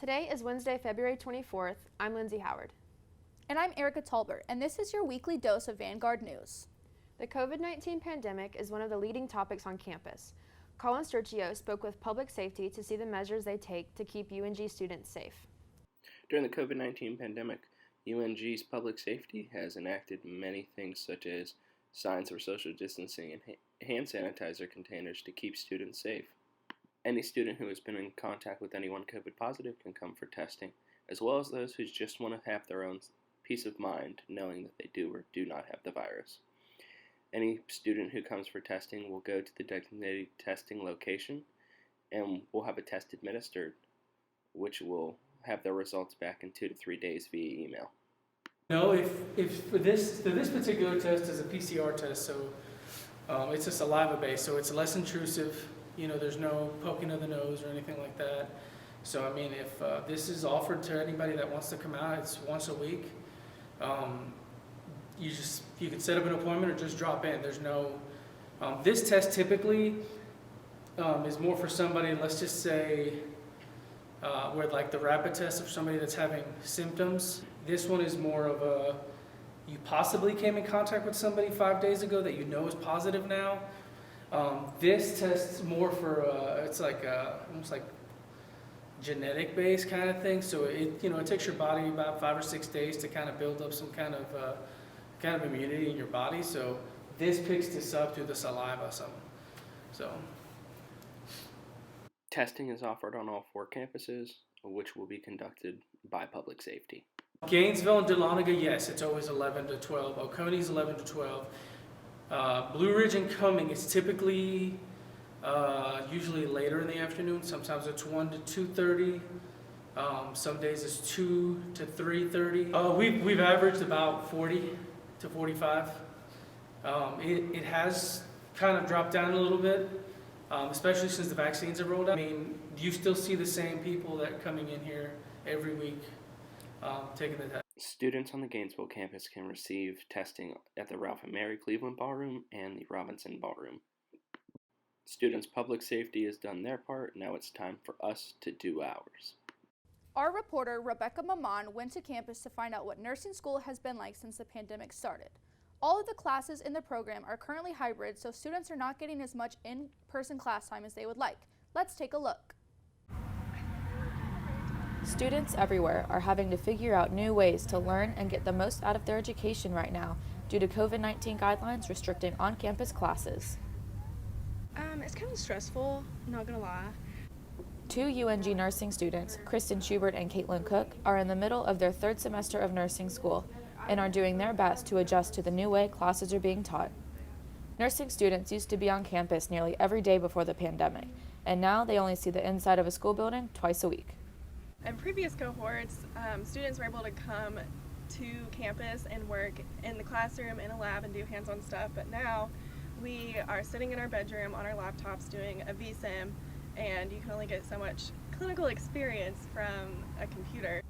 Today is Wednesday, February 24th. I'm Lindsay Howard. And I'm Erica Talbert, and this is your weekly dose of Vanguard News. The COVID-19 pandemic is one of the leading topics on campus. Colin Sturchio spoke with public safety to see the measures they take to keep UNG students safe. During the COVID-19 pandemic, UNG's public safety has enacted many things such as signs for social distancing and hand sanitizer containers to keep students safe. Any student who has been in contact with anyone COVID positive can come for testing, as well as those who just want to have their own peace of mind knowing that they do or do not have the virus. Any student who comes for testing will go to the designated testing location and will have a test administered, which will have their results back in 2 to 3 days via email. No, if for this particular test is a PCR test, so it's a saliva based, so it's less intrusive. You know, there's no poking of the nose or anything like that. So I mean, if this is offered to anybody that wants to come out, it's once a week. You can set up an appointment or just drop in. There's no. This test typically is more for somebody. Let's just say where like the rapid test of somebody that's having symptoms. This one is more of a, you possibly came in contact with somebody 5 days ago that you know is positive now. This test's more for, it's like almost like genetic based kind of thing. So it takes your body about 5 or 6 days to kind of build up some kind of immunity in your body. So this picks this up through the saliva. So. Testing is offered on all 4 campuses, which will be conducted by public safety. Gainesville and Dahlonega, yes, it's always 11 to 12. Oconee is 11 to 12. Blue Ridge and Cumming is typically usually later in the afternoon. Sometimes it's 1 to 2:30. Some days it's 2 to 3:30. We've averaged about 40 to 45. It has kind of dropped down a little bit, especially since the vaccines have rolled out. I mean, you still see the same people that are coming in here every week taking the test. Students on the Gainesville campus can receive testing at the Ralph and Mary Cleveland Ballroom and the Robinson Ballroom. Students' public safety has done their part. Now it's time for us to do ours. Our reporter, Rebecca Maman, went to campus to find out what nursing school has been like since the pandemic started. All of the classes in the program are currently hybrid, so students are not getting as much in-person class time as they would like. Let's take a look. Students everywhere are having to figure out new ways to learn and get the most out of their education right now due to COVID-19 guidelines restricting on-campus classes. It's kind of stressful, not gonna lie. 2 UNG nursing students, Kristen Schubert and Caitlin Cook, are in the middle of their 3rd semester of nursing school and are doing their best to adjust to the new way classes are being taught. Nursing students used to be on campus nearly every day before the pandemic, and now they only see the inside of a school building twice a week. In previous cohorts, students were able to come to campus and work in the classroom, in a lab, and do hands-on stuff, but now we are sitting in our bedroom on our laptops doing a vSim, and you can only get so much clinical experience from a computer.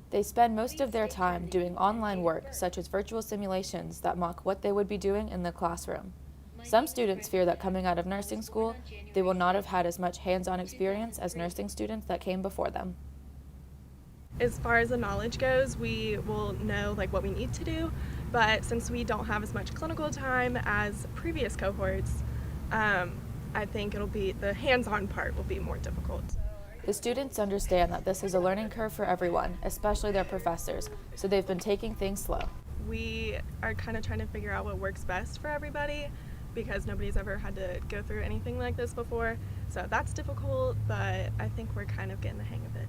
They spend most of their time doing online work, such as virtual simulations that mock what they would be doing in the classroom. Some students fear that coming out of nursing school, they will not have had as much hands-on experience as nursing students that came before them. As far as the knowledge goes, we will know what we need to do, but since we don't have as much clinical time as previous cohorts, I think the hands-on part will be more difficult. The students understand that this is a learning curve for everyone, especially their professors, so they've been taking things slow. We are kind of trying to figure out what works best for everybody because nobody's ever had to go through anything like this before, so that's difficult, but I think we're kind of getting the hang of it.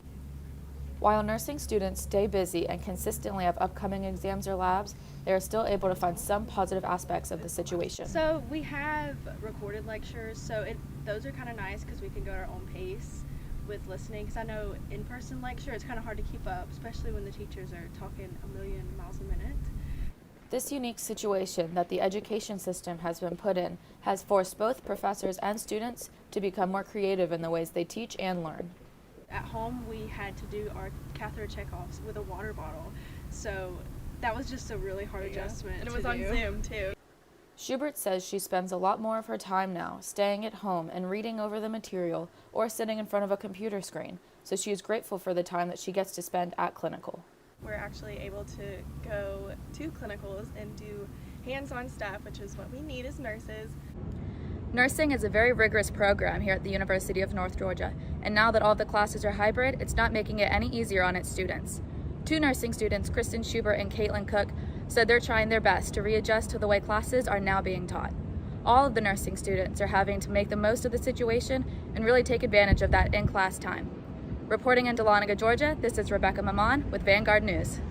While nursing students stay busy and consistently have upcoming exams or labs, they are still able to find some positive aspects of the situation. So we have recorded lectures, so those are kind of nice because we can go at our own pace with listening, because I know in-person lecture it's kind of hard to keep up, especially when the teachers are talking a million miles a minute. This unique situation that the education system has been put in has forced both professors and students to become more creative in the ways they teach and learn. At home, we had to do our catheter checkoffs with a water bottle, so that was just a really hard adjustment. And it was on Zoom too. Schubert says she spends a lot more of her time now staying at home and reading over the material or sitting in front of a computer screen, so she is grateful for the time that she gets to spend at clinical. We're actually able to go to clinicals and do hands-on stuff, which is what we need as nurses. Nursing is a very rigorous program here at the University of North Georgia, and now that all the classes are hybrid, it's not making it any easier on its students. 2 nursing students, Kristen Schubert and Caitlin Cook, said they're trying their best to readjust to the way classes are now being taught. All of the nursing students are having to make the most of the situation and really take advantage of that in-class time. Reporting in Dahlonega, Georgia, this is Rebecca Maman with Vanguard News.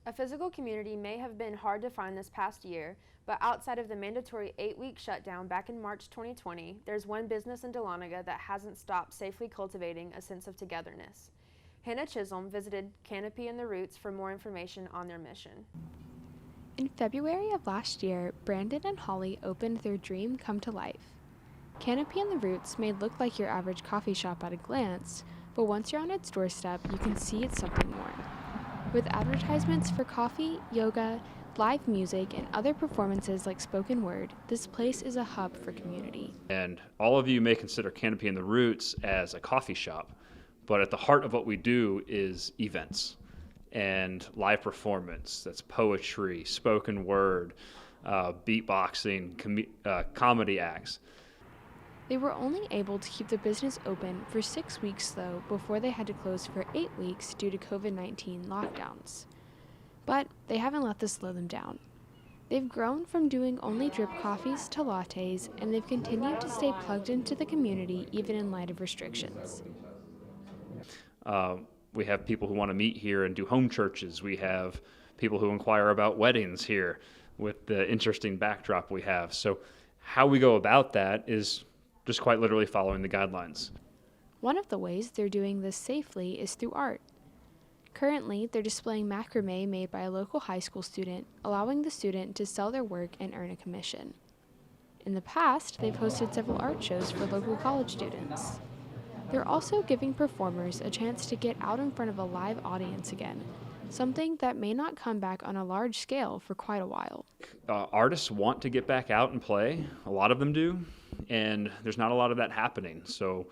A physical community may have been hard to find this past year, but outside of the mandatory 8-week shutdown back in March 2020, there's one business in Dahlonega that hasn't stopped safely cultivating a sense of togetherness. Hannah Chisholm visited Canopy and the Roots for more information on their mission. In February of last year, Brandon and Holly opened their dream come to life. Canopy and the Roots may look like your average coffee shop at a glance, but once you're on its doorstep, you can see it's something more. With advertisements for coffee, yoga, live music, and other performances like spoken word, this place is a hub for community. And all of you may consider Canopy and the Roots as a coffee shop, but at the heart of what we do is events and live performance. That's poetry, spoken word, beatboxing, comedy acts. They were only able to keep the business open for 6 weeks, though, before they had to close for 8 weeks due to COVID-19 lockdowns. But they haven't let this slow them down. They've grown from doing only drip coffees to lattes, and they've continued to stay plugged into the community even in light of restrictions. We have people who want to meet here and do home churches. We have people who inquire about weddings here with the interesting backdrop we have. So how we go about that is just quite literally following the guidelines. One of the ways they're doing this safely is through art. Currently, they're displaying macrame made by a local high school student, allowing the student to sell their work and earn a commission. In the past, they've hosted several art shows for local college students. They're also giving performers a chance to get out in front of a live audience again, something that may not come back on a large scale for quite a while. Artists want to get back out and play. A lot of them do, and there's not a lot of that happening. So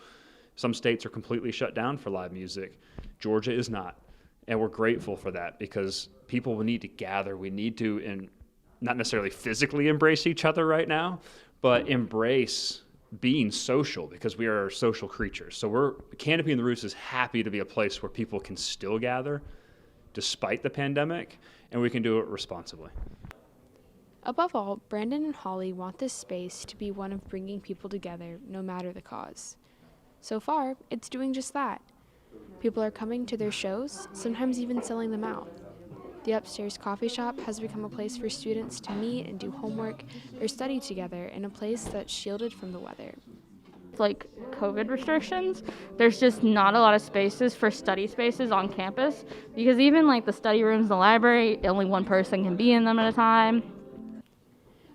some states are completely shut down for live music. Georgia is not, and we're grateful for that because people will need to gather. We need to, and not necessarily physically embrace each other right now, but embrace being social because we are social creatures. So Canopy and the Roots is happy to be a place where people can still gather despite the pandemic, and we can do it responsibly. Above all, Brandon and Holly want this space to be one of bringing people together no matter the cause. So far, it's doing just that. People are coming to their shows, sometimes even selling them out. The upstairs coffee shop has become a place for students to meet and do homework or study together in a place that's shielded from the weather. Like COVID restrictions, there's just not a lot of spaces for study spaces on campus because even like the study rooms in the library, only one person can be in them at a time.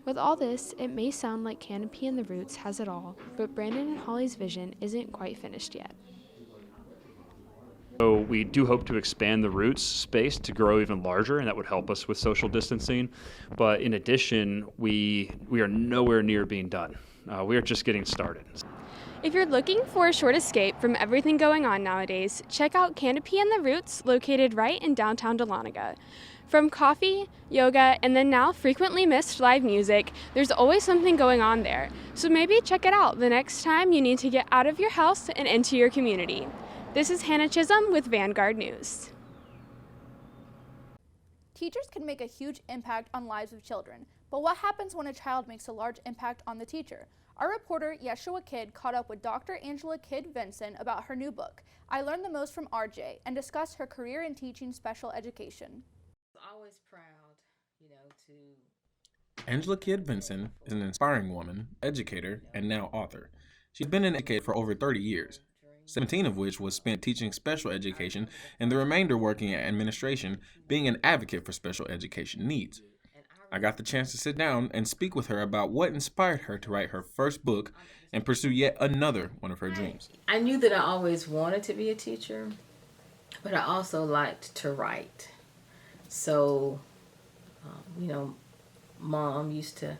With all this, it may sound like Canopy and the Roots has it all, but Brandon and Holly's vision isn't quite finished yet. So we do hope to expand the Roots space to grow even larger, and that would help us with social distancing. But in addition, we are nowhere near being done. We are just getting started. If you're looking for a short escape from everything going on nowadays, check out Canopy and the Roots, located right in downtown Dahlonega. From coffee, yoga, and then now frequently missed live music, there's always something going on there. So maybe check it out the next time you need to get out of your house and into your community. This is Hannah Chisholm with Vanguard News. Teachers can make a huge impact on lives of children, but what happens when a child makes a large impact on the teacher? Our reporter, Yeshua Kidd, caught up with Dr. Angela Kidd-Vinson about her new book, I Learned the Most from RJ, and discussed her career in teaching special education. Always proud, to... Angela Kidd-Vinson is an inspiring woman, educator, and now author. She's been an educator for over 30 years, 17 of which was spent teaching special education, and the remainder working in administration, being an advocate for special education needs. I got the chance to sit down and speak with her about what inspired her to write her first book and pursue yet another one of her dreams. I knew that I always wanted to be a teacher, but I also liked to write. So, Mom used to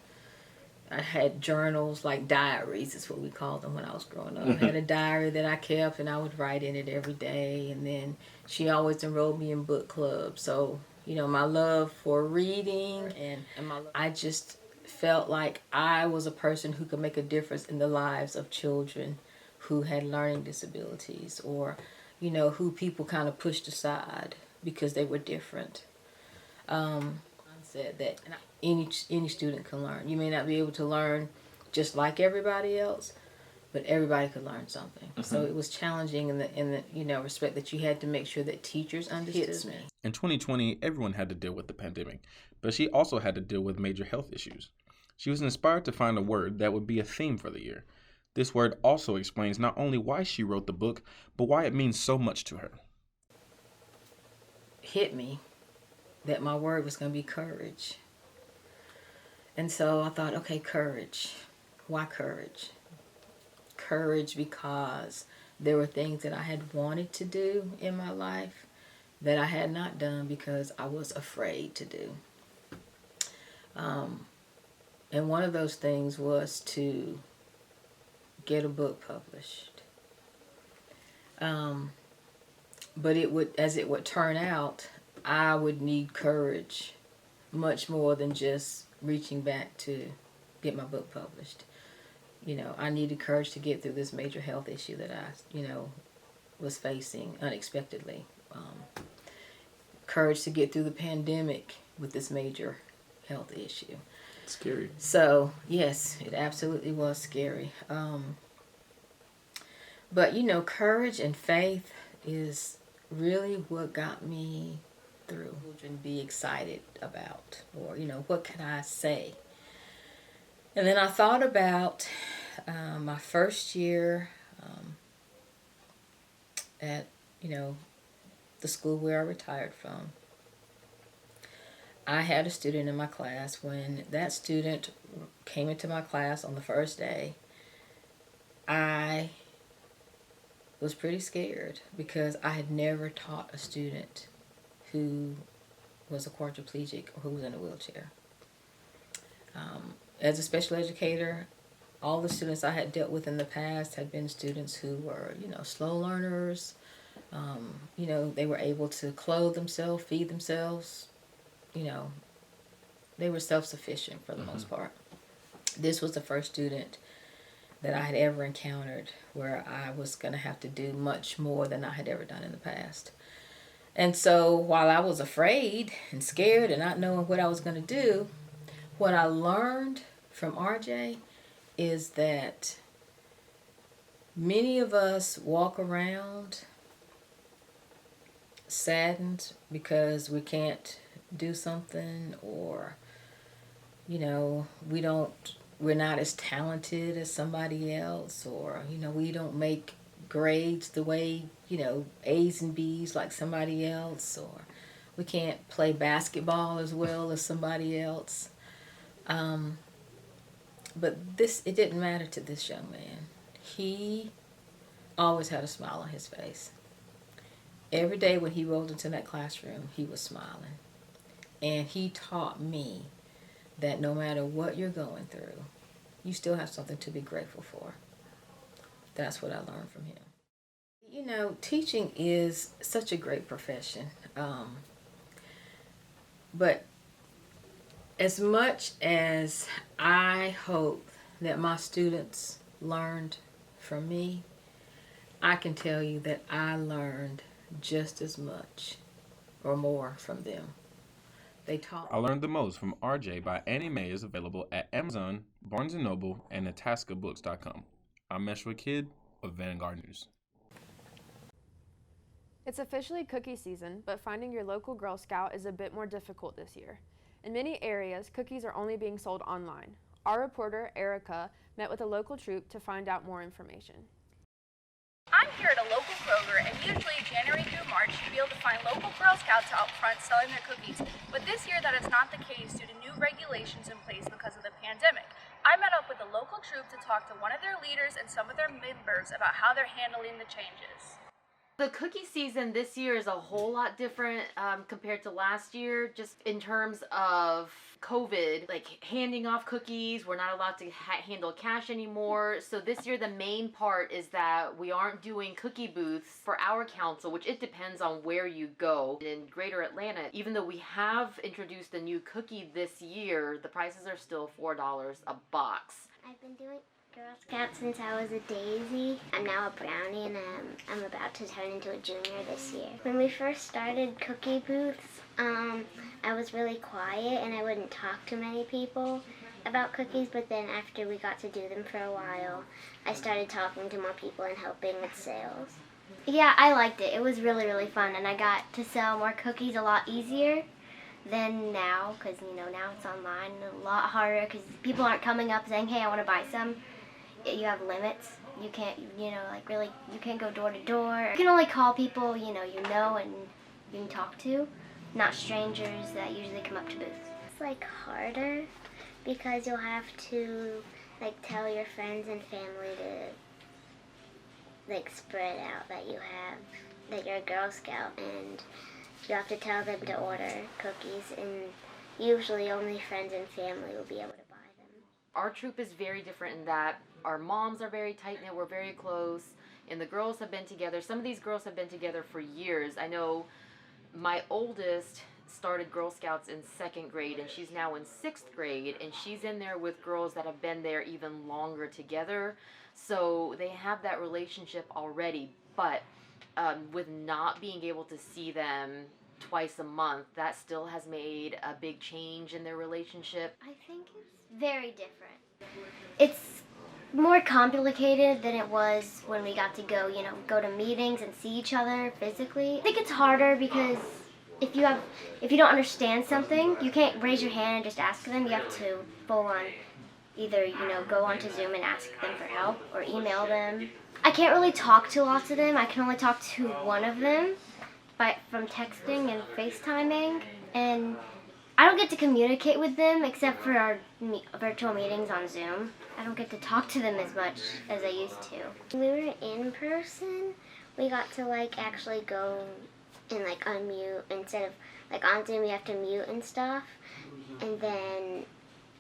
I had journals, like diaries is what we called them when I was growing up. I had a diary that I kept, and I would write in it every day. And then she always enrolled me in book club. So, you know, my love for reading I just felt like I was a person who could make a difference in the lives of children who had learning disabilities, or, you know, who people kind of pushed aside because they were different. Said that any student can learn. You may not be able to learn just like everybody else, but everybody could learn something. So it was challenging in the you know, respect that you had to make sure that teachers understood me. In 2020, everyone had to deal with the pandemic, but she also had to deal with major health issues. She was inspired to find a word that would be a theme for the year. This word also explains not only why she wrote the book, but why it means so much to her. Hit me that my word was going to be courage. And so I thought, okay, courage. Why courage? Courage because there were things that I had wanted to do in my life that I had not done because I was afraid to do. And one of those things was to get a book published. But as it would turn out, I would need courage much more than just reaching back to get my book published. You know, I needed courage to get through this major health issue that I, you know, was facing unexpectedly. Courage to get through the pandemic with this major health issue. It's scary. So, yes, it absolutely was scary. But, you know, courage and faith is really what got me through. Children be excited about, or, you know, what can I say? And then I thought about my first year at, you know, the school where I retired from. I had a student in my class. When that student came into my class on the first day, I was pretty scared because I had never taught a student who was a quadriplegic or who was in a wheelchair. As a special educator, all the students I had dealt with in the past had been students who were, you know, slow learners. You know, they were able to clothe themselves, feed themselves. You know, they were self-sufficient for the most part. This was the first student that I had ever encountered where I was going to have to do much more than I had ever done in the past. And so while I was afraid and scared and not knowing what I was going to do, what I learned from RJ is that many of us walk around saddened because we can't do something, or, you know, we're not as talented as somebody else, or, you know, we don't make grades the way, you know, A's and B's like somebody else, or we can't play basketball as well as somebody else. But it didn't matter to this young man. He always had a smile on his face. Every day when he rolled into that classroom, he was smiling. And he taught me that no matter what you're going through, you still have something to be grateful for. That's what I learned from him. You know, teaching is such a great profession. But as much as I hope that my students learned from me, I can tell you that I learned just as much or more from them. They taught. I Learned the Most from RJ by Annie Mae is available at Amazon, Barnes & Noble, and NatascaBooks.com. I'm Meshwa Kidd of Vanguard News. It's officially cookie season, but finding your local Girl Scout is a bit more difficult this year. In many areas, cookies are only being sold online. Our reporter, Erica, met with a local troop to find out more information. I'm here at a local Kroger, and usually January through March you'd be able to find local Girl Scouts out front selling their cookies. But this year that is not the case due to new regulations in place because of the pandemic. I met up with a local troop to talk to one of their leaders and some of their members about how they're handling the changes. The cookie season this year is a whole lot different compared to last year, just in terms of COVID, like handing off cookies. We're not allowed to handle cash anymore. So this year the main part is that we aren't doing cookie booths for our council, which it depends on where you go. In Greater Atlanta, even though we have introduced a new cookie this year, the prices are still $4 a box. I've been doing Girl Scout since I was a daisy. I'm now a brownie, and I'm about to turn into a junior this year. When we first started cookie booths, I was really quiet and I wouldn't talk to many people about cookies, but then after we got to do them for a while, I started talking to more people and helping with sales. Yeah, I liked it. It was really, really fun, and I got to sell more cookies a lot easier than now, because, now it's online, a lot harder, because people aren't coming up saying, hey, I want to buy some. You have limits. You can't, you can't go door to door. You can only call people, and you can talk to, not strangers that usually come up to booths. It's, harder because you'll have to, tell your friends and family to, spread out that you're a Girl Scout, and you have to tell them to order cookies, and usually only friends and family will be able to buy them. Our troop is very different in that our moms are very tight-knit, we're very close, and the girls have been together. Some of these girls have been together for years. I know my oldest started Girl Scouts in 2nd grade, and she's now in 6th grade, and she's in there with girls that have been there even longer together. So they have that relationship already, but with not being able to see them twice a month, that still has made a big change in their relationship. I think it's very different. It's more complicated than it was when we got to go to meetings and see each other physically. I think it's harder because if you don't understand something, you can't raise your hand and just ask them. You have to full on either, go onto Zoom and ask them for help or email them. I can't really talk to lots of them. I can only talk to one of them from texting and FaceTiming, and I don't get to communicate with them except for our virtual meetings on Zoom. I don't get to talk to them as much as I used to. When we were in person, we got to actually go and unmute instead of on Zoom you have to mute and stuff, and then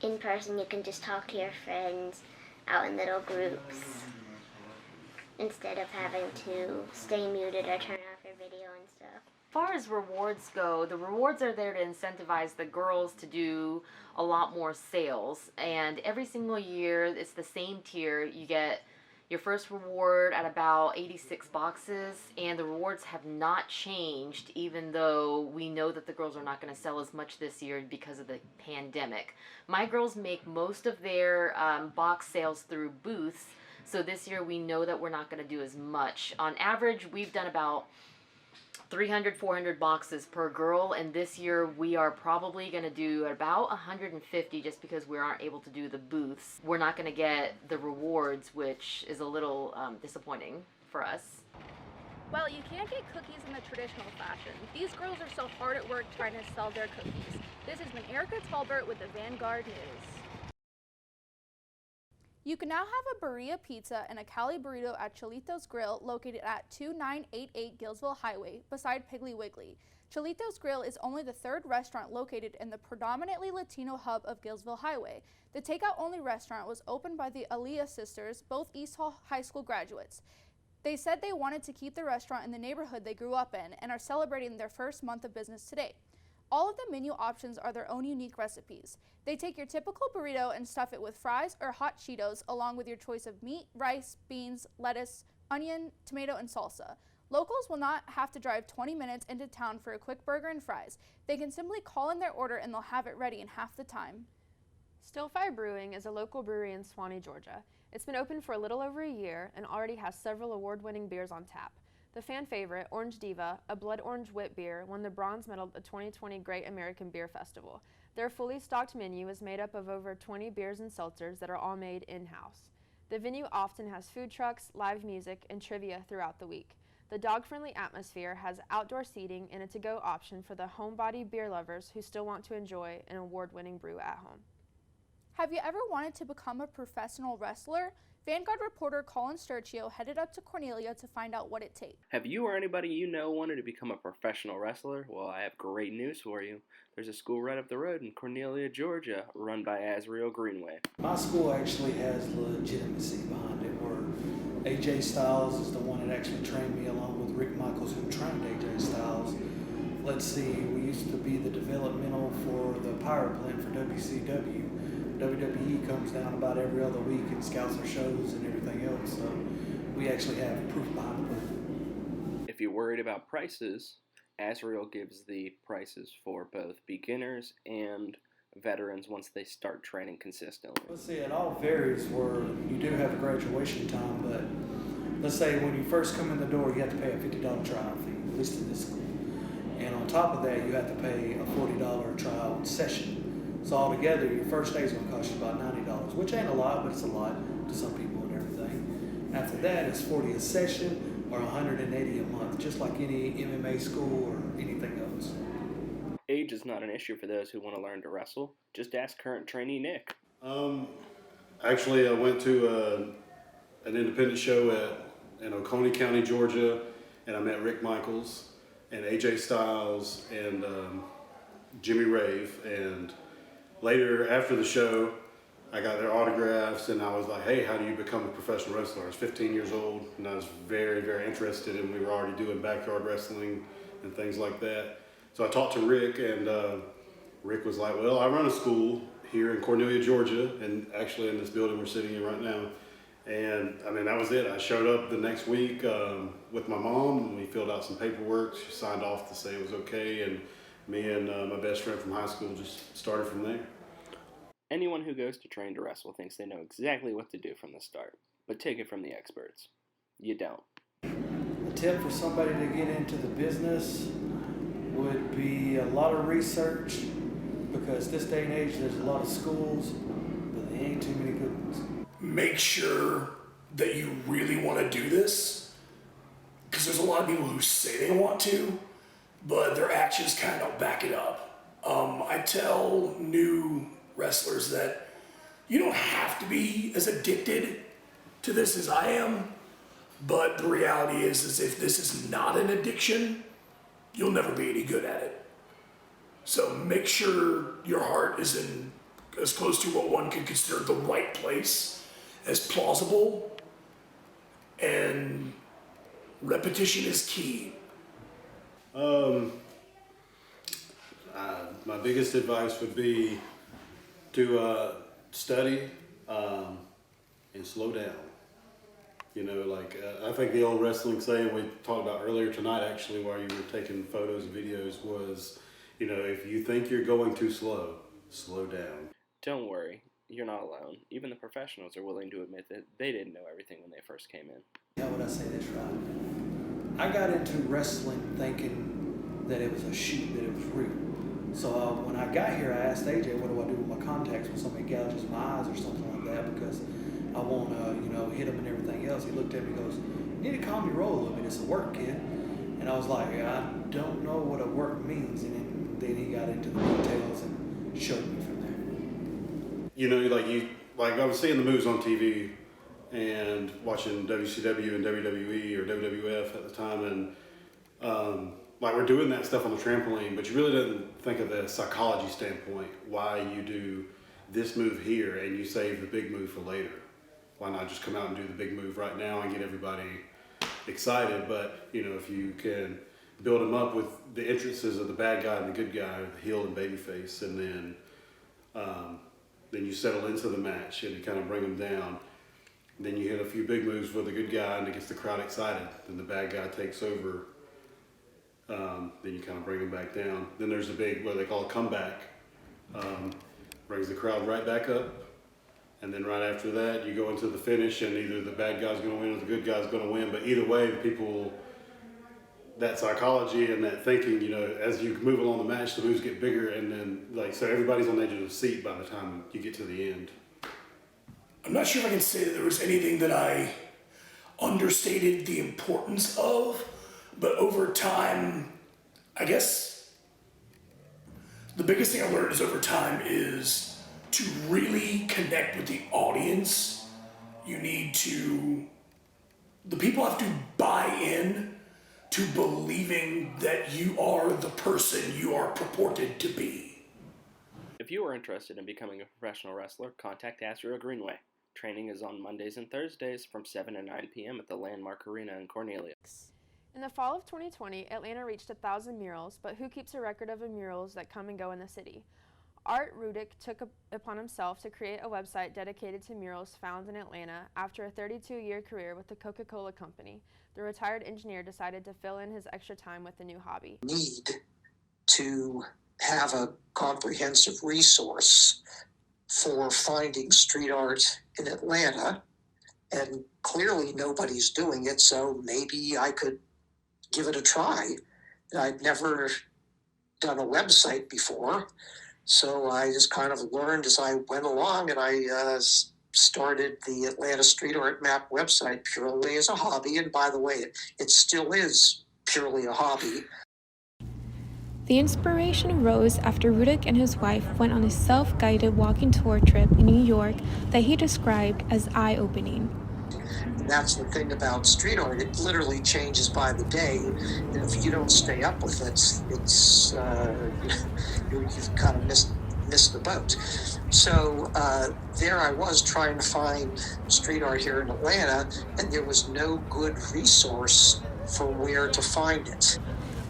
in person you can just talk to your friends out in little groups instead of having to stay muted or turn off your video and stuff. As far as rewards go, the rewards are there to incentivize the girls to do a lot more sales, and every single year it's the same tier. You get your first reward at about 86 boxes, and the rewards have not changed, even though we know that the girls are not going to sell as much this year because of the pandemic. My girls make most of their box sales through booths, so this year we know that we're not going to do as much. On average, we've done about 300, 400 boxes per girl, and this year we are probably going to do about 150 just because we aren't able to do the booths. We're not going to get the rewards, which is a little disappointing for us. Well, you can't get cookies in the traditional fashion. These girls are so hard at work trying to sell their cookies. This has been Erica Talbert with the Vanguard News. You can now have a burrito pizza and a Cali burrito at Cholitos Grill, located at 2988 Gillsville Highway, beside Piggly Wiggly. Cholitos Grill is only the 3rd restaurant located in the predominantly Latino hub of Gillsville Highway. The takeout-only restaurant was opened by the Aaliyah sisters, both East Hall High School graduates. They said they wanted to keep the restaurant in the neighborhood they grew up in and are celebrating their first month of business today. All of the menu options are their own unique recipes. They take your typical burrito and stuff it with fries or hot Cheetos, along with your choice of meat, rice, beans, lettuce, onion, tomato, and salsa. Locals will not have to drive 20 minutes into town for a quick burger and fries. They can simply call in their order and they'll have it ready in half the time. Stillfire Brewing is a local brewery in Swanee, Georgia. It's been open for a little over a year and already has several award-winning beers on tap. The fan favorite, Orange Diva, a blood orange wit beer, won the bronze medal at the 2020 Great American Beer Festival. Their fully stocked menu is made up of over 20 beers and seltzers that are all made in-house. The venue often has food trucks, live music, and trivia throughout the week. The dog-friendly atmosphere has outdoor seating and a to-go option for the homebody beer lovers who still want to enjoy an award-winning brew at home. Have you ever wanted to become a professional wrestler? Vanguard reporter Colin Sturchio headed up to Cornelia to find out what it takes. Have you or anybody you know wanted to become a professional wrestler? Well, I have great news for you. There's a school right up the road in Cornelia, Georgia, run by Azriel Greenway. My school actually has legitimacy behind it, where AJ Styles is the one that actually trained me, along with Rick Michaels, who trained AJ Styles. Let's see, we used to be the developmental for the Pirate Plant for WCW. WWE comes down about every other week and scouts our shows and everything else, so we actually have proof behind the pudding. If you're worried about prices, Azriel gives the prices for both beginners and veterans once they start training consistently. Let's see, it all varies where you do have a graduation time, but let's say when you first come in the door, you have to pay a $50 trial fee, at least in this school. And on top of that, you have to pay a $40 trial session. So altogether, your first day is going to cost you about $90, which ain't a lot, but it's a lot to some people and everything. After that, it's $40 a session or $180 a month, just like any MMA school or anything else. Age is not an issue for those who want to learn to wrestle. Just ask current trainee Nick. Actually, I went to an independent show in Oconee County, Georgia, and I met Rick Michaels and AJ Styles and Jimmy Rave. And later, after the show, I got their autographs, and I was like, hey, how do you become a professional wrestler? I was 15 years old, and I was very, very interested, and we were already doing backyard wrestling and things like that. So I talked to Rick, and Rick was like, well, I run a school here in Cornelia, Georgia, and actually in this building we're sitting in right now. And I mean, that was it. I showed up the next week with my mom, and we filled out some paperwork. She signed off to say it was okay, and me and my best friend from high school just started from there. Anyone who goes to train to wrestle thinks they know exactly what to do from the start, but take it from the experts. You don't. A tip for somebody to get into the business would be a lot of research, because this day and age there's a lot of schools, but there ain't too many good ones. Make sure that you really want to do this, because there's a lot of people who say they want to, but their actions kind of don't back it up. I tell new wrestlers that you don't have to be as addicted to this as I am, but the reality is if this is not an addiction, you'll never be any good at it. So make sure your heart is in as close to what one could consider the right place as plausible, and repetition is key. My biggest advice would be to study and slow down. You know, like I think the old wrestling saying we talked about earlier tonight, actually, while you were taking photos and videos, was, you know, if you think you're going too slow, slow down. Don't worry, you're not alone. Even the professionals are willing to admit that they didn't know everything when they first came in. How would I say this right? I got into wrestling thinking that it was a shoot, that it was real. So when I got here, I asked AJ, what do I do with my contacts when somebody gouges my eyes or something like that, because I want to, hit them and everything else. He looked at me and goes, you need to calm your roll a little bit. It's a work, kid. And I was like, I don't know what a work means. And then he got into the details and showed me from there. You know, like I was seeing the moves on TV and watching WCW and WWE or WWF at the time, and like we're doing that stuff on the trampoline, but you really didn't think of the psychology standpoint, why you do this move here and you save the big move for later. Why not just come out and do the big move right now and get everybody excited? But, you know, if you can build them up with the entrances of the bad guy and the good guy, the heel and baby face, and then you settle into the match and you kind of bring them down. Then you hit a few big moves for the good guy and it gets the crowd excited. Then the bad guy takes over. Then you kind of bring them back down. Then there's a big, what they call a comeback. Brings the crowd right back up. And then right after that, you go into the finish, and either the bad guy's going to win or the good guy's going to win. But either way, the people, that psychology and that thinking, you know, as you move along the match, the moves get bigger, and then, so everybody's on the edge of the seat by the time you get to the end. I'm not sure if I can say that there was anything that I understated the importance of, but over time, I guess the biggest thing I learned is over time is to really connect with the audience the people have to buy in to believing that you are the person you are purported to be. If you are interested in becoming a professional wrestler, contact Astro Greenway. Training is on Mondays and Thursdays from 7 to 9 p.m. at the Landmark Arena in Cornelia. In the fall of 2020, Atlanta reached 1,000 murals, but who keeps a record of the murals that come and go in the city? Art Rudick took upon himself to create a website dedicated to murals found in Atlanta after a 32-year career with the Coca-Cola Company. The retired engineer decided to fill in his extra time with a new hobby. Need to have a comprehensive resource for finding street art in Atlanta, and clearly nobody's doing it, so maybe I could give it a try. I'd never done a website before, so I just kind of learned as I went along, and I started the Atlanta Street Art Map website purely as a hobby, and by the way, it still is purely a hobby. The inspiration arose after Rudick and his wife went on a self-guided walking tour trip in New York that he described as eye-opening. And that's the thing about street art, it literally changes by the day, and if you don't stay up with it, you've kind of missed the boat. So there I was trying to find street art here in Atlanta, and there was no good resource for where to find it.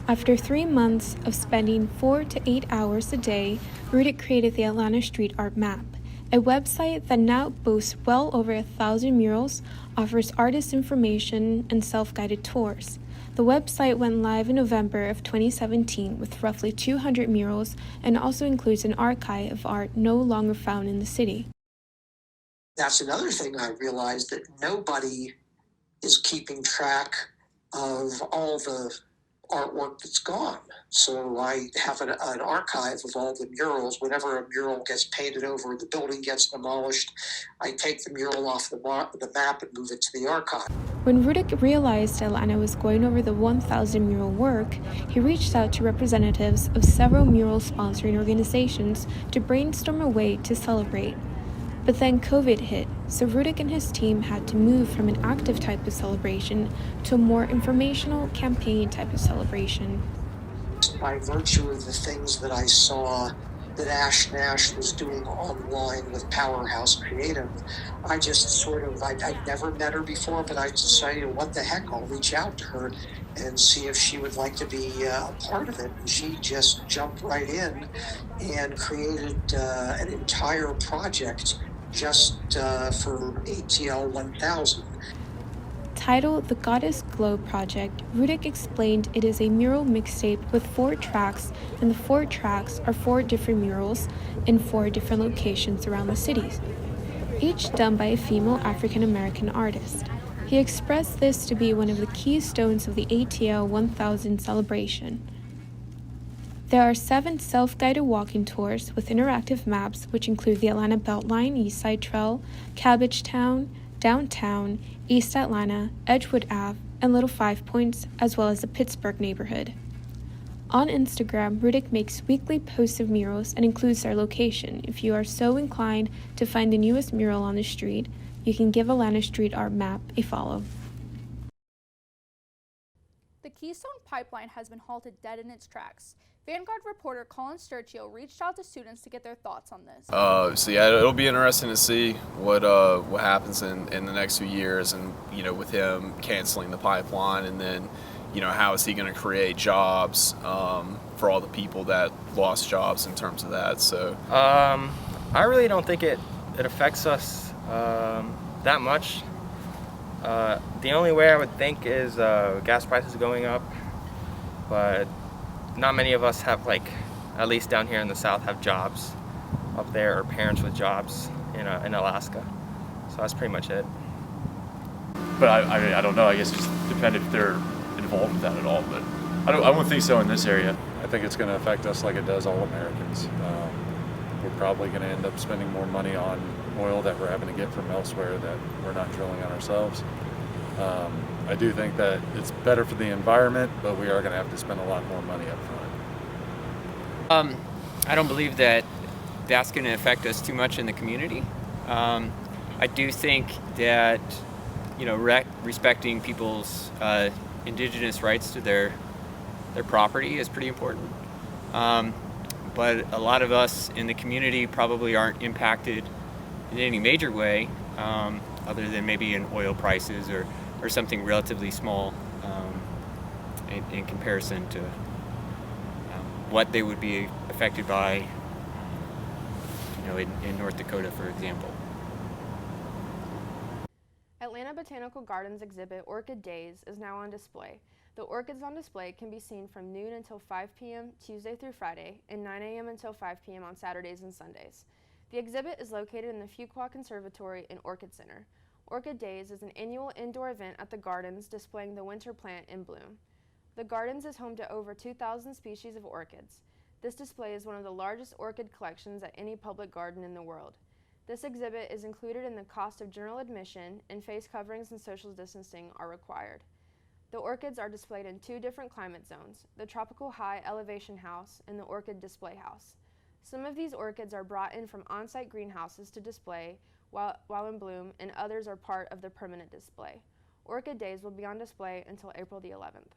After 3 months of spending 4 to 8 hours a day, Rudick created the Atlanta Street Art Map, a website that now boasts well over 1,000 murals, offers artist information, and self-guided tours. The website went live in November of 2017 with roughly 200 murals and also includes an archive of art no longer found in the city. That's another thing I realized, that nobody is keeping track of all the artwork that's gone. So I have an archive of all the murals. Whenever a mural gets painted over, the building gets demolished, I take the mural off the map and move it to the archive. When Rudick realized Atlanta was going over the 1,000 mural work, he reached out to representatives of several mural sponsoring organizations to brainstorm a way to celebrate. But then COVID hit, so Rudick and his team had to move from an active type of celebration to a more informational campaign type of celebration. By virtue of the things that I saw that Ash Nash was doing online with Powerhouse Creative, I just sort of, I'd never met her before, but I decided, what the heck, I'll reach out to her and see if she would like to be a part of it. And she just jumped right in and created an entire project just for ATL 1000. Titled The Goddess Glow Project, Rudick explained it is a mural mixtape with 4 tracks, and the 4 tracks are 4 different murals in 4 different locations around the cities, each done by a female African American artist. He expressed this to be one of the keystones of the ATL 1000 celebration. There are 7 self-guided walking tours with interactive maps, which include the Atlanta Beltline, East Side Trail, Cabbagetown, Downtown, East Atlanta, Edgewood Ave, and Little Five Points, as well as the Pittsburgh neighborhood. On Instagram, Rudick makes weekly posts of murals and includes their location. If you are so inclined to find the newest mural on the street, you can give Atlanta Street Art Map a follow. The Keystone Pipeline has been halted dead in its tracks. Vanguard reporter Colin Sturchio reached out to students to get their thoughts on this. So yeah, it'll be interesting to see what happens in the next few years, and with him canceling the pipeline, and then how is he going to create jobs for all the people that lost jobs in terms of that. So I really don't think it affects us that much. The only way I would think is gas prices going up, but not many of us have, at least down here in the South, have jobs up there, or parents with jobs in Alaska. So that's pretty much it. But I don't know. I guess it just depends if they're involved with that at all. But I wouldn't think so in this area. I think it's going to affect us like it does all Americans. We're probably going to end up spending more money on oil that we're having to get from elsewhere that we're not drilling on ourselves. I do think that it's better for the environment, but we are going to have to spend a lot more money up front. I don't believe that that's going to affect us too much in the community. I I do think that, respecting people's indigenous rights to their property is pretty important. But a lot of us in the community probably aren't impacted in any major way, other than maybe in oil prices or something relatively small in comparison to what they would be affected by, in North Dakota, for example. Atlanta Botanical Gardens exhibit Orchid Days is now on display. The orchids on display can be seen from noon until 5 p.m. Tuesday through Friday and 9 a.m. until 5 p.m. on Saturdays and Sundays. The exhibit is located in the Fuqua Conservatory and Orchid Center. Orchid Days is an annual indoor event at the gardens displaying the winter plant in bloom. The gardens is home to over 2,000 species of orchids. This display is one of the largest orchid collections at any public garden in the world. This exhibit is included in the cost of general admission, and face coverings and social distancing are required. The orchids are displayed in 2 different climate zones, the Tropical High Elevation House and the Orchid Display House. Some of these orchids are brought in from on-site greenhouses to display while in bloom, and others are part of the permanent display. Orchid Days will be on display until April the 11th.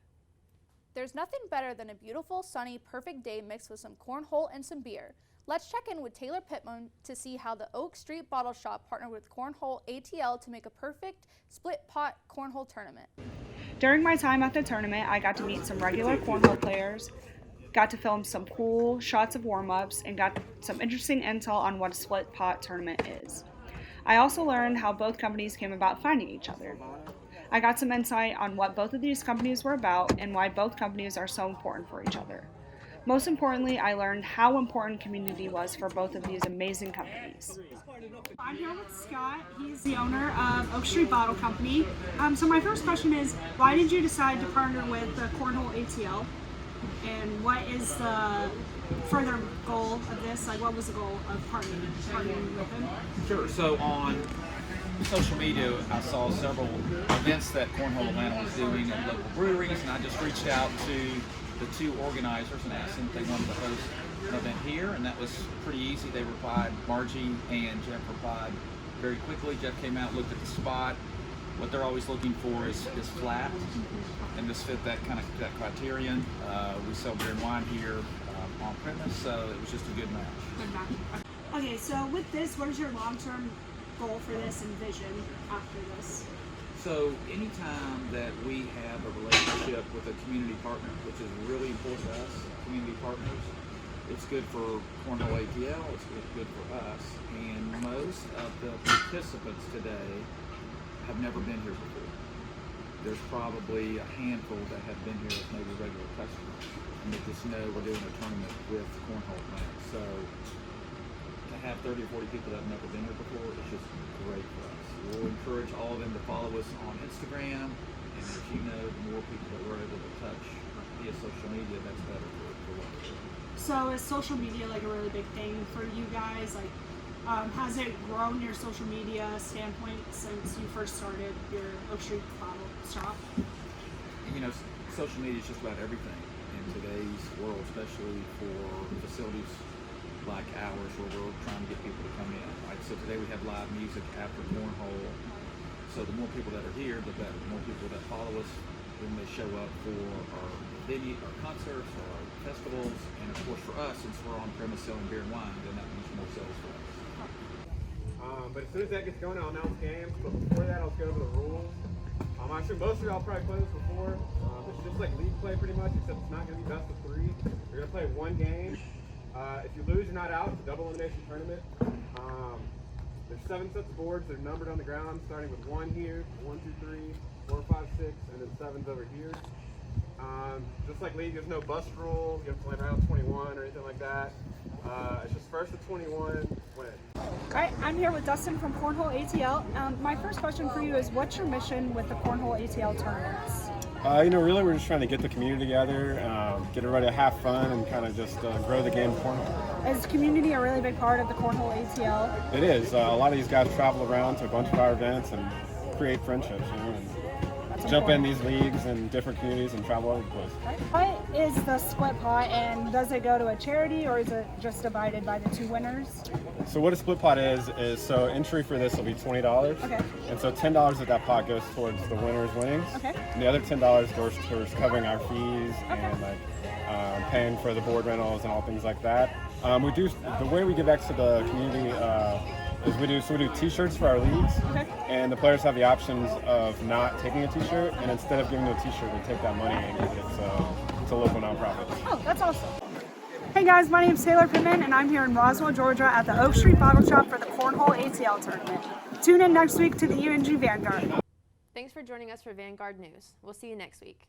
There's nothing better than a beautiful, sunny, perfect day mixed with some cornhole and some beer. Let's check in with Taylor Pittman to see how the Oak Street Bottle Shop partnered with Cornhole ATL to make a perfect split pot cornhole tournament. During my time at the tournament, I got to meet some regular cornhole players, got to film some cool shots of warm-ups, and got some interesting intel on what a split pot tournament is. I also learned how both companies came about finding each other. I got some insight on what both of these companies were about and why both companies are so important for each other. Most importantly, I learned how important community was for both of these amazing companies. I'm here with Scott. He's the owner of Oak Street Bottle Company. So my first question is, why did you decide to partner with the Cornhole ATL? And what is the further goal of this? Like, what was the goal of partnering with them? Sure. So on social media, I saw several events that Cornhole Atlanta was doing at local breweries, and I just reached out to the 2 organizers and asked them if they wanted to host an event here, and that was pretty easy. They replied, Margie and Jeff replied very quickly. Jeff came out, looked at the spot. What they're always looking for is flat, and this fit that criterion. We sell beer and wine here on premise, so it was just a good match. Okay, so with this, what is your long-term goal for this and vision after this? So anytime that we have a relationship with a community partner, which is really important to us, community partners, it's good for Cornhole ATL, it's good for us, and most of the participants today have never been here before. There's probably a handful that have been here as maybe regular customers, and they just know we're doing a tournament with Cornhole Atlanta. So to have 30 or 40 people that have never been here before, it's just great for us. We'll encourage all of them to follow us on Instagram, and as you know, the more people that we're able to touch via social media, that's better for what we're doing. So is social media like a really big thing for you guys? Like, has it grown your social media standpoint since you first started your Oak Street Bottle Shop? Social media is just about everything in today's world, especially for facilities like ours where we're trying to get people to come in. Right? So today we have live music after Cornhole. So the more people that are here, the better. The more people that follow us, when they show up for our venue, our concerts, or our festivals, and of course for us, since we're on premise selling beer and wine, then that means more sales for us. But as soon as that gets going, I'll announce games. But before that, I'll go over the rules. I'm sure most of y'all probably played this before. It's just like league play pretty much, except it's not going to be best of 3. You're going to play 1 game. If you lose, you're not out. It's a double elimination tournament. There's 7 sets of boards. They're numbered on the ground, starting with 1 here, 1, 2, 3, 4, 5, 6, and then 7's over here. Just like league, there's no bust rule. You have to play around 21 or anything like that. It's just first to 21 win. Alright, I'm here with Dustin from Cornhole ATL. My first question for you is, what's your mission with the Cornhole ATL tournaments? Really we're just trying to get the community together, get everybody to have fun, and kind of just grow the game of cornhole. Is community a really big part of the Cornhole ATL? It is. A lot of these guys travel around to a bunch of our events and create friendships. That's jump in these leagues in different communities and travel all over the place. What is the split pot, and does it go to a charity, or is it just divided by the two winners? So what a split pot is so entry for this will be $20. Okay. And so $10 of that pot goes towards the winner's winnings. Okay. And the other $10 goes towards covering our fees and like paying for the board rentals and all things like that. We do the way we give back to the community is we do T-shirts for our leagues, okay. And the players have the options of not taking a T-shirt, and instead of giving them a T-shirt, they take that money and give it to local nonprofits. Oh, that's awesome. Hey guys, my name is Taylor Pittman, and I'm here in Roswell, Georgia at the Oak Street Bottle Shop for the Cornhole ATL tournament. Tune in next week to the UNG Vanguard. Thanks for joining us for Vanguard News. We'll see you next week.